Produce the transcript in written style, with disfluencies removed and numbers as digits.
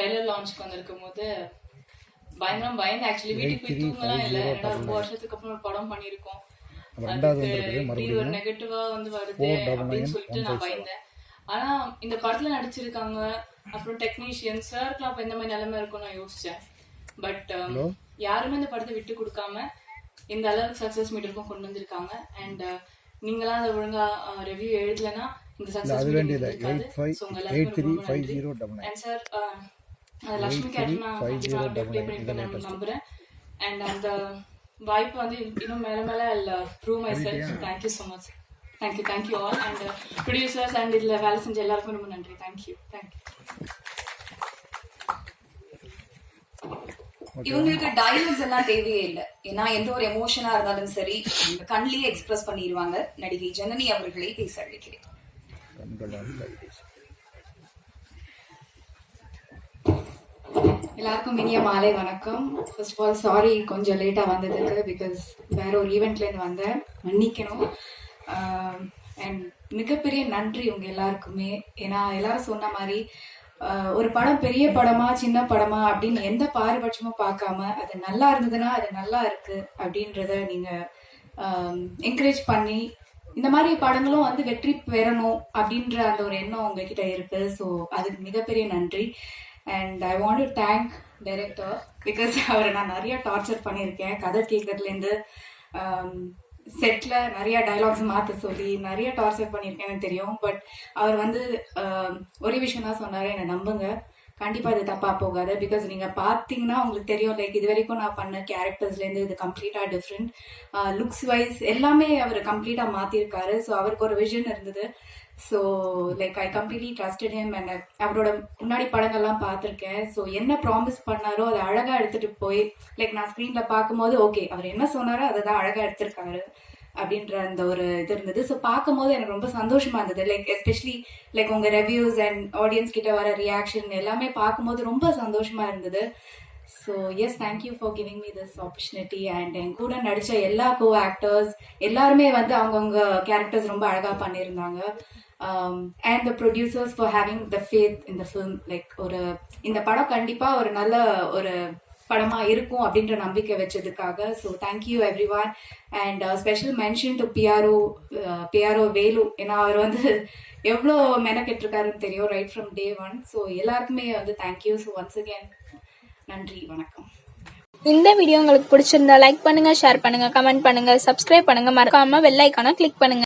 Trailer லான்ச்க்கு வந்திருக்கும் போது பயந்து ஆக்சுவலி வீட்டுக்கு போய் தூங்கலாம் இல்லை. ஏன்னா ரொம்ப வருஷத்துக்கு அப்புறம் ஒரு படம் பண்ணியிருக்கோம், அதுக்கு ஒரு நெகட்டிவா வந்து வருது அப்படின்னு சொல்லிட்டு நான் பயந்தேன். ஆனா இந்த படத்துல நடிச்சிருக்காங்க, அப்புறம் டெக்னீஷியன் சார்க்குலாம் அப்ப எந்த மாதிரி நிலைமை இருக்கும் நான் யோசிச்சேன். பட் யாருமே இந்த படத்தை விட்டு கொடுக்காம இந்த அளவுக்கு சக்சஸ் மீட்டருக்கும் கொண்டு வந்திருக்காங்க. அண்ட் நீங்களாம் அதை ஒழுங்கா ரிவ்யூ எழுதலைன்னா இந்த சக்சஸ் சார் லக்ஷ்மி கேரக்டர் நான் நம்புறேன். அண்ட் அந்த வாய்ப்பு வந்து இன்னும் மேல மேல prove my self. Thank you so much. Thank you all. And producers and இதுல வேலை செஞ்ச எல்லாருக்கும் ரொம்ப நன்றி. தேங்க்யூ. இவங்களுக்கு டைலாக்ஸ் எல்லாம் தேவையே இல்லை. ஏன்னா எந்த ஒரு எமோஷனா இருந்தாலும் சரி கண்ணிலேயே எக்ஸ்பிரஸ் பண்ணிடுவாங்க. நடிகை ஜனனி அவர்களை பேச அழைக்கிறேன். எல்லாருக்கும் இனிய மாலை வணக்கம். ஃபர்ஸ்ட் ஆஃப் ஆல் சாரி கொஞ்சம் லேட்டா வந்ததுக்கு, பிகாஸ் வேற ஒரு ஈவெண்ட்ல இருந்து வந்தேன், மன்னிக்கணும். அண்ட் மிகப்பெரிய நன்றி உங்க எல்லாருக்குமே. ஏன்னா எல்லாரும் சொன்ன மாதிரி ஒரு படம் பெரிய படமா சின்ன படமா அப்படின்னு எந்த பாரபட்சமும் பார்க்காம அது நல்லா இருந்ததுன்னா அது நல்லா இருக்கு அப்படின்றத நீங்க என்கரேஜ் பண்ணி இந்த மாதிரி படங்களும் வந்து வெற்றி பெறணும் அப்படின்ற அந்த ஒரு எண்ணம் உங்ககிட்ட இருக்கு. ஸோ அதுக்கு மிகப்பெரிய நன்றி. And I want to thank director, because அவரை நான் நிறைய டார்ச்சர் பண்ணியிருக்கேன். கதை கேட்கறதுலேருந்து செட்ல நிறைய டைலாக்ஸ் மாற்ற சொல்லி நிறைய டார்ச்சர் பண்ணியிருக்கேன்னு தெரியும். பட் அவர் வந்து ஒரே விஷயம் தான் சொன்னாரு, என்னை நம்புங்க, கண்டிப்பா இது தப்பா போகாது. பிகாஸ் நீங்க பாத்தீங்கன்னா உங்களுக்கு தெரியும், லைக் இது வரைக்கும் நான் பண்ண கேரக்டர்ஸ்ல இருந்து இது கம்ப்ளீட்டா டிஃப்ரெண்ட். லுக்ஸ் வைஸ் எல்லாமே அவர் கம்ப்ளீட்டா மாத்திருக்காரு. ஸோ அவருக்கு ஒரு விஷன் இருந்தது. So like I completely trusted him. And அவரோட முன்னாடி படங்கள்லாம் பார்த்துருக்கேன். ஸோ என்ன ப்ராமிஸ் பண்ணாரோ அதை அழகா எடுத்துட்டு போய் லைக் நான் ஸ்க்ரீன்ல பார்க்கும்போது ஓகே அவர் என்ன சொன்னாரோ அதை தான் அழகா எடுத்திருக்காரு அப்படின்ற அந்த ஒரு இது இருந்தது. ஸோ பார்க்கும்போது எனக்கு ரொம்ப சந்தோஷமா இருந்தது. லைக் எஸ்பெஷலி லைக் உங்க ரிவ்யூஸ் அண்ட் ஆடியன்ஸ் கிட்ட வர ரியாக்ஷன் எல்லாமே பார்க்கும்போது ரொம்ப சந்தோஷமா இருந்தது. So yes, thank you for giving me this opportunity. And என் கூட நடிச்ச எல்லா கோ ஆக்டர்ஸ் எல்லாருமே வந்து அவங்கவுங்க கேரக்டர்ஸ் ரொம்ப அழகா பண்ணியிருந்தாங்க. And the producers for having the faith in the film. Like இந்த படம் கண்டிப்பா ஒரு நல்ல ஒரு படமா இருக்கும் அப்படின்ற நம்பிக்கை வச்சதுக்காக. So thank you everyone. And special mention to PRO Velu. ஏன்னா அவர் வந்து எவ்வளோ மெனக்கெட்டிருக்காருன்னு தெரியும் right from day one. So எல்லாருக்குமே வந்து தேங்க்யூ. ஸோ ஒன்ஸ் அகேன் நன்றி, வணக்கம். இந்த வீடியோ உங்களுக்கு பிடிச்சிருந்தா லைக் பண்ணுங்க, ஷேர் பண்ணுங்க, கமெண்ட் பண்ணுங்க, சப்ஸ்கிரைப் பண்ணுங்க, மறக்காம பெல் ஐகானை கிளிக் பண்ணுங்க.